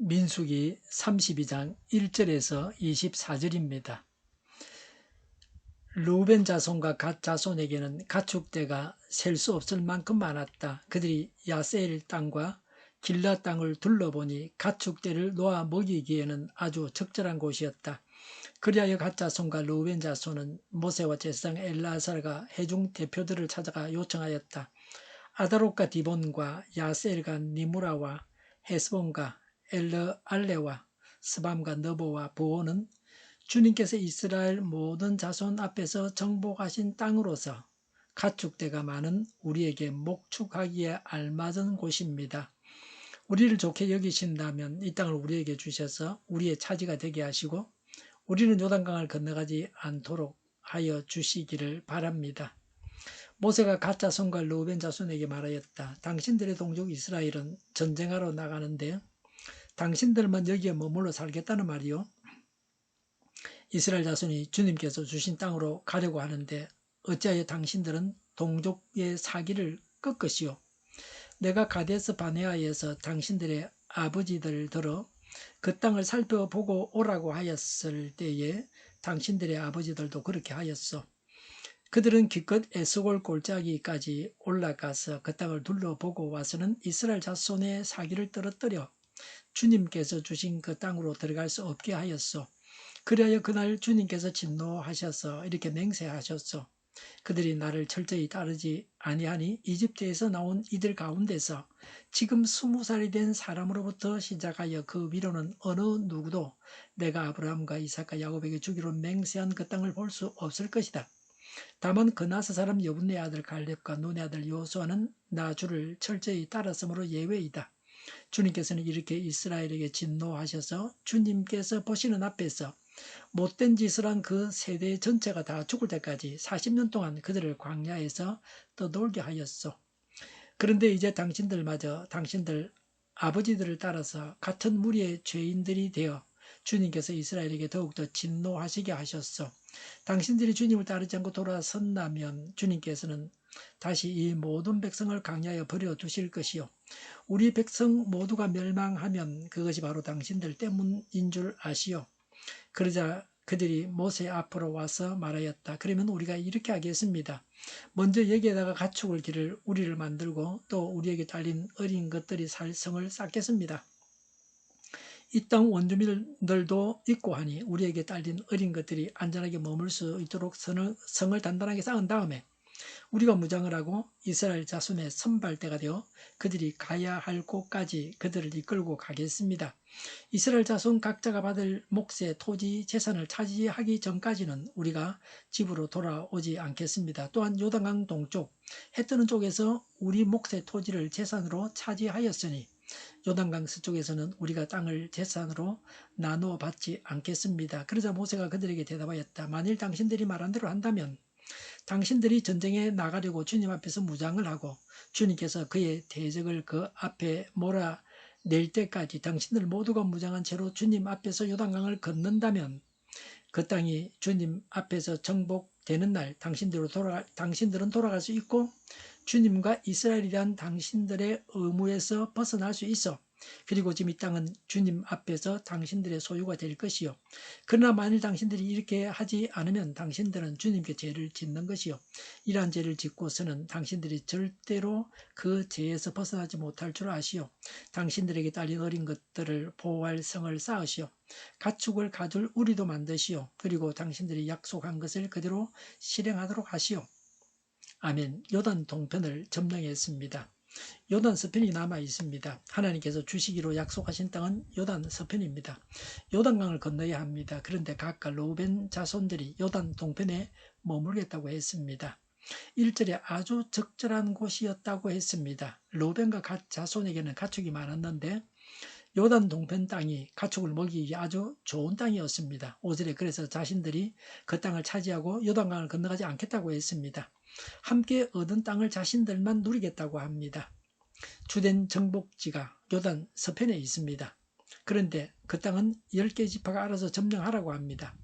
민수기 32장 1절에서 24절입니다. 르우벤 자손과 갓 자손에게는 가축대가 셀 수 없을 만큼 많았다. 그들이 야세일 땅과 길라 땅을 둘러보니 가축대를 놓아 먹이기에는 아주 적절한 곳이었다. 그리하여 갓 자손과 르우벤 자손은 모세와 제사장 엘라사가 회중 대표들을 찾아가 요청하였다. 아다롯과 디본과 야셀과 니무라와 헤스본과 엘르알레와 스밤과 너보와 부오는 주님께서 이스라엘 모든 자손 앞에서 정복하신 땅으로서 가축대가 많은 우리에게 목축하기에 알맞은 곳입니다. 우리를 좋게 여기신다면 이 땅을 우리에게 주셔서 우리의 차지가 되게 하시고 우리는 요단강을 건너가지 않도록 하여 주시기를 바랍니다. 모세가 갓 자손과 르우벤 자손에게 말하였다. 당신들의 동족 이스라엘은 전쟁하러 나가는데 당신들만 여기에 머물러 살겠다는 말이요. 이스라엘 자손이 주님께서 주신 땅으로 가려고 하는데 어찌하여 당신들은 동족의 사기를 꺾으시오. 내가 가데스 바네아에서 당신들의 아버지들 들어 그 땅을 살펴보고 오라고 하였을 때에 당신들의 아버지들도 그렇게 하였소. 그들은 기껏 에스골 골짜기까지 올라가서 그 땅을 둘러보고 와서는 이스라엘 자손의 사기를 떨어뜨려 주님께서 주신 그 땅으로 들어갈 수 없게 하였소. 그리하여 그날 주님께서 진노하셔서 이렇게 맹세하셨소. 그들이 나를 철저히 따르지 아니하니 이집트에서 나온 이들 가운데서 지금 20살이 된 사람으로부터 시작하여 그 위로는 어느 누구도 내가 아브라함과 이삭과 야곱에게 주기로 맹세한 그 땅을 볼 수 없을 것이다. 다만 그나스 사람 여분네 아들 갈렙과 눈의 아들 요수아는 나 주를 철저히 따랐으므로 예외이다. 주님께서는 이렇게 이스라엘에게 진노하셔서 주님께서 보시는 앞에서 못된 짓을 한 그 세대 전체가 다 죽을 때까지 40년 동안 그들을 광야에서 떠돌게 하였소. 그런데 이제 당신들마저 당신들 아버지들을 따라서 같은 무리의 죄인들이 되어 주님께서 이스라엘에게 더욱더 진노하시게 하셨소. 당신들이 주님을 따르지 않고 돌아선다면 주님께서는 다시 이 모든 백성을 광야에 버려두실 것이요. 우리 백성 모두가 멸망하면 그것이 바로 당신들 때문인 줄 아시오. 그러자 그들이 모세 앞으로 와서 말하였다. 그러면 우리가 이렇게 하겠습니다. 먼저 여기에다가 가축을 기를 우리를 만들고 또 우리에게 달린 어린 것들이 살 성을 쌓겠습니다. 이 땅 원주민들도 있고 하니 우리에게 딸린 어린 것들이 안전하게 머물 수 있도록 성을 단단하게 쌓은 다음에 우리가 무장을 하고 이스라엘 자손의 선발대가 되어 그들이 가야 할 곳까지 그들을 이끌고 가겠습니다. 이스라엘 자손 각자가 받을 몫의 토지 재산을 차지하기 전까지는 우리가 집으로 돌아오지 않겠습니다. 또한 요단강 동쪽 해 뜨는 쪽에서 우리 몫의 토지를 재산으로 차지하였으니 요단강 서쪽에서는 우리가 땅을 재산으로 나누어 받지 않겠습니다. 그러자 모세가 그들에게 대답하였다. 만일 당신들이 말한 대로 한다면 당신들이 전쟁에 나가려고 주님 앞에서 무장을 하고 주님께서 그의 대적을 그 앞에 몰아낼 때까지 당신들 모두가 무장한 채로 주님 앞에서 요단강을 건넌다면 그 땅이 주님 앞에서 정복되는 날 당신들은 돌아갈 수 있고 주님과 이스라엘에 대한 당신들의 의무에서 벗어날 수 있어. 그리고 지금 이 땅은 주님 앞에서 당신들의 소유가 될 것이요. 그러나 만일 당신들이 이렇게 하지 않으면 당신들은 주님께 죄를 짓는 것이요. 이러한 죄를 짓고서는 당신들이 절대로 그 죄에서 벗어나지 못할 줄 아시오. 당신들에게 딸린 어린 것들을 보호할 성을 쌓으시오. 가축을 가둘 우리도 만드시오. 그리고 당신들이 약속한 것을 그대로 실행하도록 하시오. 아멘. 요단 동편을 점령했습니다. 요단 서편이 남아 있습니다. 하나님께서 주시기로 약속하신 땅은 요단 서편입니다. 요단강을 건너야 합니다. 그런데 각각 르우벤 자손들이 요단 동편에 머물겠다고 했습니다. 1절에 아주 적절한 곳이었다고 했습니다. 르우벤과 갓 자손에게는 가축이 많았는데 요단 동편 땅이 가축을 먹이기 아주 좋은 땅이었습니다. 5절에 그래서 자신들이 그 땅을 차지하고 요단강을 건너가지 않겠다고 했습니다. 함께 얻은 땅을 자신들만 누리겠다고 합니다. 주된 정복지가 요단 서편에 있습니다. 그런데 그 땅은 10개 지파가 알아서 점령하라고 합니다.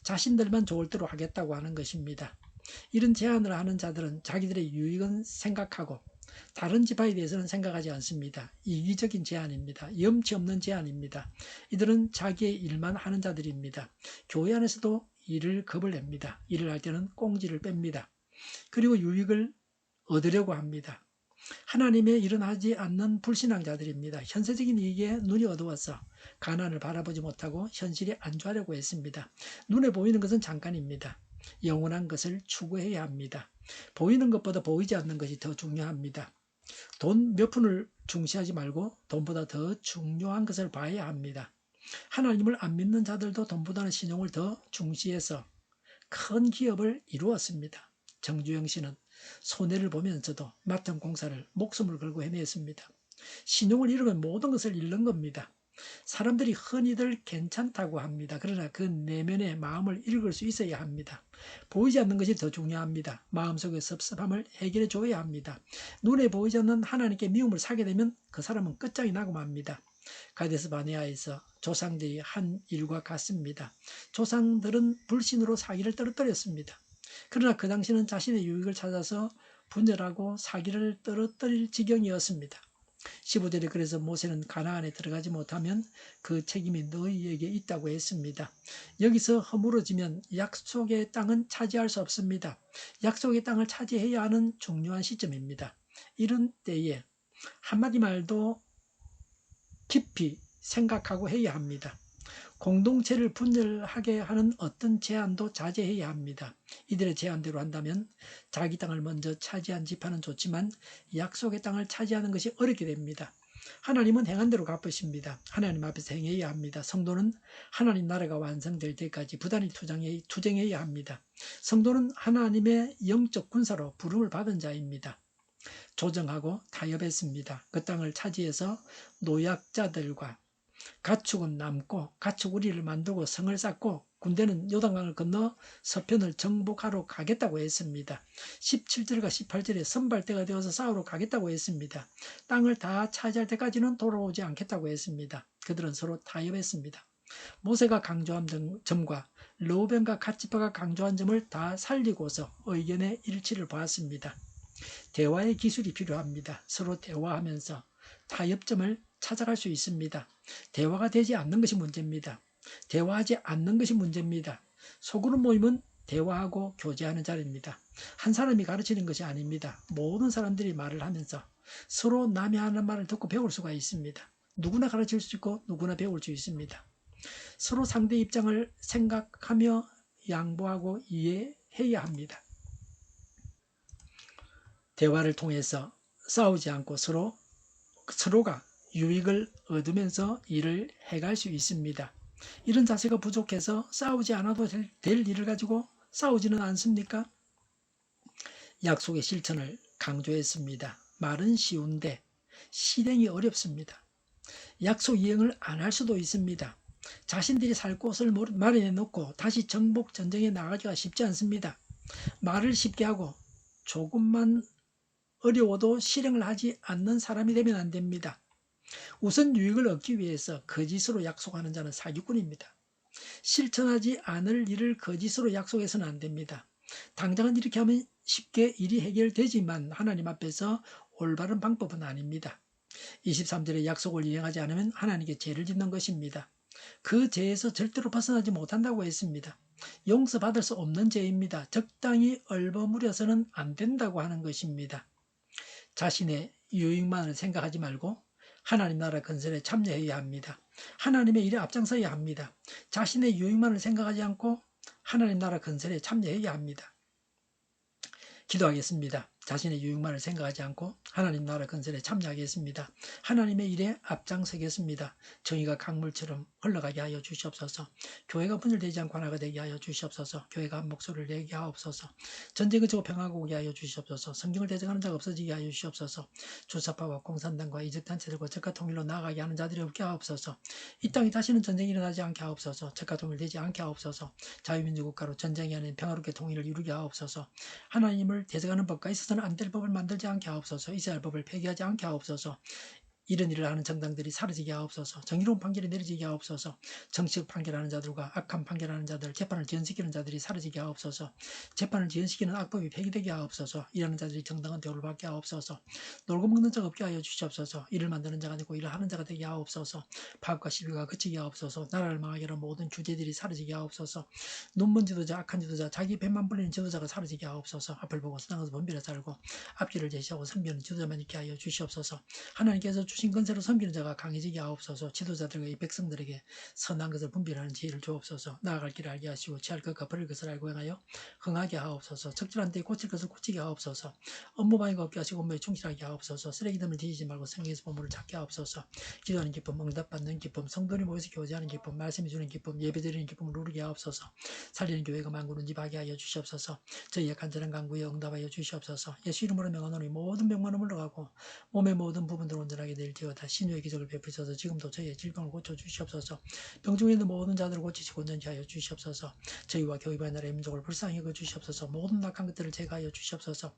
자신들만 좋을 대로 하겠다고 하는 것입니다. 이런 제안을 하는 자들은 자기들의 유익은 생각하고 다른 지파에 대해서는 생각하지 않습니다. 이기적인 제안입니다. 염치 없는 제안입니다. 이들은 자기의 일만 하는 자들입니다. 교회 안에서도 일을 겁을 냅니다. 일을 할 때는 꽁지를 뺍니다. 그리고 유익을 얻으려고 합니다. 하나님의 일은 하지 않는 불신앙자들입니다. 현세적인 이익에 눈이 어두워서 가난을 바라보지 못하고 현실에 안주하려고 했습니다. 눈에 보이는 것은 잠깐입니다. 영원한 것을 추구해야 합니다. 보이는 것보다 보이지 않는 것이 더 중요합니다. 돈 몇 푼을 중시하지 말고 돈보다 더 중요한 것을 봐야 합니다. 하나님을 안 믿는 자들도 돈보다는 신용을 더 중시해서 큰 기업을 이루었습니다. 정주영 씨는 손해를 보면서도 맡은 공사를 목숨을 걸고 해냈습니다. 신용을 잃으면 모든 것을 잃는 겁니다. 사람들이 흔히들 괜찮다고 합니다. 그러나 그 내면의 마음을 읽을 수 있어야 합니다. 보이지 않는 것이 더 중요합니다. 마음속의 섭섭함을 해결해 줘야 합니다. 눈에 보이지 않는 하나님께 미움을 사게 되면 그 사람은 끝장이 나고 맙니다. 가데스 바네아에서 조상들이 한 일과 같습니다. 조상들은 불신으로 사기를 떨어뜨렸습니다. 그러나 그 당시는 자신의 유익을 찾아서 분열하고 사기를 떨어뜨릴 지경이었습니다. 15절에 그래서 모세는 가나안에 들어가지 못하면 그 책임이 너희에게 있다고 했습니다. 여기서 허물어지면 약속의 땅은 차지할 수 없습니다. 약속의 땅을 차지해야 하는 중요한 시점입니다. 이런 때에 한마디 말도 깊이 생각하고 해야 합니다. 공동체를 분열하게 하는 어떤 제안도 자제해야 합니다. 이들의 제안대로 한다면 자기 땅을 먼저 차지한 지파는 좋지만 약속의 땅을 차지하는 것이 어렵게 됩니다. 하나님은 행한 대로 갚으십니다. 하나님 앞에서 행해야 합니다. 성도는 하나님 나라가 완성될 때까지 부단히 투쟁해야 합니다. 성도는 하나님의 영적 군사로 부름을 받은 자입니다. 조정하고 타협했습니다. 그 땅을 차지해서 노약자들과 가축은 남고 가축 우리를 만들고 성을 쌓고 군대는 요단강을 건너 서편을 정복하러 가겠다고 했습니다. 17절과 18절에 선발대가 되어서 싸우러 가겠다고 했습니다. 땅을 다 차지할 때까지는 돌아오지 않겠다고 했습니다. 그들은 서로 타협했습니다. 모세가 강조한 점과 르우벤과 갓지파가 강조한 점을 다 살리고서 의견의 일치를 보았습니다. 대화의 기술이 필요합니다. 서로 대화하면서 타협점을 찾아갈 수 있습니다. 대화가 되지 않는 것이 문제입니다. 대화하지 않는 것이 문제입니다. 소그룹 모임은 대화하고 교제하는 자리입니다. 한 사람이 가르치는 것이 아닙니다. 모든 사람들이 말을 하면서 서로 남이 하는 말을 듣고 배울 수가 있습니다. 누구나 가르칠 수 있고 누구나 배울 수 있습니다. 서로 상대 입장을 생각하며 양보하고 이해해야 합니다. 대화를 통해서 싸우지 않고 서로가 유익을 얻으면서 일을 해갈 수 있습니다. 이런 자세가 부족해서 싸우지 않아도 될 일을 가지고 싸우지는 않습니까? 약속의 실천을 강조했습니다. 말은 쉬운데 실행이 어렵습니다. 약속 이행을 안 할 수도 있습니다. 자신들이 살 곳을 마련해 놓고 다시 정복 전쟁에 나가기가 쉽지 않습니다. 말을 쉽게 하고 조금만 어려워도 실행을 하지 않는 사람이 되면 안 됩니다. 우선 유익을 얻기 위해서 거짓으로 약속하는 자는 사기꾼입니다. 실천하지 않을 일을 거짓으로 약속해서는 안 됩니다. 당장은 이렇게 하면 쉽게 일이 해결되지만 하나님 앞에서 올바른 방법은 아닙니다. 23절의 약속을 이행하지 않으면 하나님께 죄를 짓는 것입니다. 그 죄에서 절대로 벗어나지 못한다고 했습니다. 용서받을 수 없는 죄입니다. 적당히 얼버무려서는 안 된다고 하는 것입니다. 자신의 유익만을 생각하지 말고 하나님 나라 건설에 참여해야 합니다. 하나님의 일에 앞장서야 합니다. 자신의 유익만을 생각하지 않고 하나님 나라 건설에 참여해야 합니다. 기도하겠습니다. 자신의 유익만을 생각하지 않고 하나님 나라 건설에 참여하겠습니다. 하나님의 일에 앞장서겠습니다. 정의가 강물처럼 흘러가게 하여 주시옵소서. 교회가 분열되지 않고 하나가 되게 하여 주시옵소서. 교회가 한 목소리를 내게 하옵소서. 전쟁을 지고 평화가 오게 하여 주시옵소서. 성경을 대적하는 자가 없어지게 하여 주시옵소서. 주사파와 공산당과 이적단체들과 적과 통일로 나아가게 하는 자들이 없게 하옵소서. 이 땅에 다시는 전쟁이 일어나지 않게 하옵소서. 적과 통일되지 않게 하옵소서. 자유민주국가로 전쟁이 아닌 평화롭게 통일을 이루게 하옵소서. 하나님을 대적하는 법과 있어서는 안 될 법을 만들지 않게 하옵소서. 이스라엘 법을 폐기하지 않게 하옵소서. 이런 일을 하는 정당들이 사라지게 하옵소서. 정의로운 판결이 내려지게 하옵소서. 정치적 판결하는 자들과 악한 판결하는 자들, 재판을 지연시키는 자들이 사라지게 하옵소서. 재판을 지연시키는 악법이 폐기되게 하옵소서. 일하는 자들이 정당한 대우를 받게 하옵소서. 놀고 먹는 자가 없게 하여 주시옵소서. 일을 만드는 자가 되고 일을 하는 자가 되게 하옵소서. 파업과 시비가 그치게 하옵소서. 나라를 망하게 하는 모든 주제들이 사라지게 하옵소서. 눈먼 지도자, 악한 지도자, 자기 배만 불리는 지도자가 사라지게 하옵소서. 앞을 보고 선악에서 분별해 살고 앞길을 제시하고 섬기는 지도자만 있게 하여 주시옵소서. 하나님께서 주신 권세로 섬기는 자가 강해지게 하옵소서. 지도자들과 이 백성들에게 선한 것을 분별하는 지혜를 주옵소서. 나아갈 길을 알게 하시고 취할 것과 버릴 것을 알고 행하여 흥하게 하옵소서. 적절한 때에 고칠 것을 고치게 하옵소서. 업무방해가 없게 하시고 업무에 충실하게 하옵소서. 쓰레기됨을 뒤지지 말고 성경에서 보물을 찾게 하옵소서. 기도하는 기쁨, 응답받는 기쁨, 성도님 모여서 교제하는 기쁨, 말씀해 주는 기쁨, 예배드리는 기쁨을 누리게 하옵소서. 살리는 교회가 만군을 지하게 하여 주시옵소서. 저희의 간절한 간구에 응답하여 주시옵소서. 예수 이름으로 명하노니 모든 병만은 물러가고 몸의 모든 부분들 온전하게 될지어다. 신유의 기적을 베푸셔서 지금도 저희의 질병을 고쳐주시옵소서. 병중에 있는 모든 자들을 고치시고 온전히 하여 주시옵소서. 저희와 교회와 나라의 민족을 불쌍히 여겨 주시옵소서. 모든 악한 것들을 제거하여 주시옵소서.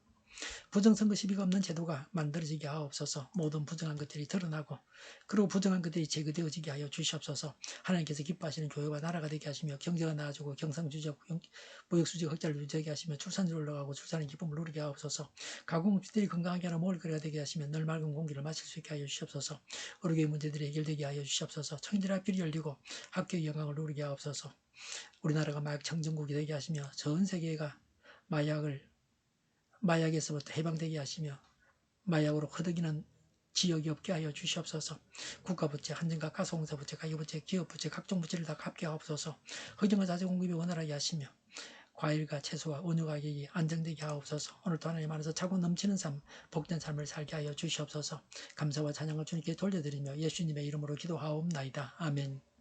부정선거 시비가 없는 제도가 만들어지게 하옵소서. 모든 부정한 것들이 드러나고 그리고 부정한 것들이 제거되어지게 하여 주시옵소서. 하나님께서 기뻐하시는 교회와 나라가 되게 하시며 경제가 나아지고 경상주적 무역수지 흑자를 유지하게 하시며 출산율 올라가고 출산의 기쁨을 누리게 하옵소서. 가공업체들이 건강하게 하는 먹을거리가 되게 하시며 늘 맑은 공기를 마실 수 있게 하여 주시옵소서. 의료의 문제들이 해결되게 하여 주시옵소서. 청인들의 앞길이 열리고 학교의 영광을 누리게 하옵소서. 우리나라가 마약 청정국이 되게 하시며 전 세계가 마약에서부터 해방되게 하시며 마약으로 허덕이는 지역이 없게 하여 주시옵소서. 국가부채, 한정가, 가소공사부채, 가계부채, 기업부채, 각종 부채를 다 갚게 하옵소서. 허정과 자재 공급이 원활하게 하시며 과일과 채소와 원유 가격이 안정되게 하옵소서. 오늘도 하나님 안에서 차고 넘치는 삶, 복된 삶을 살게 하여 주시옵소서. 감사와 찬양을 주님께 돌려드리며 예수님의 이름으로 기도하옵나이다. 아멘.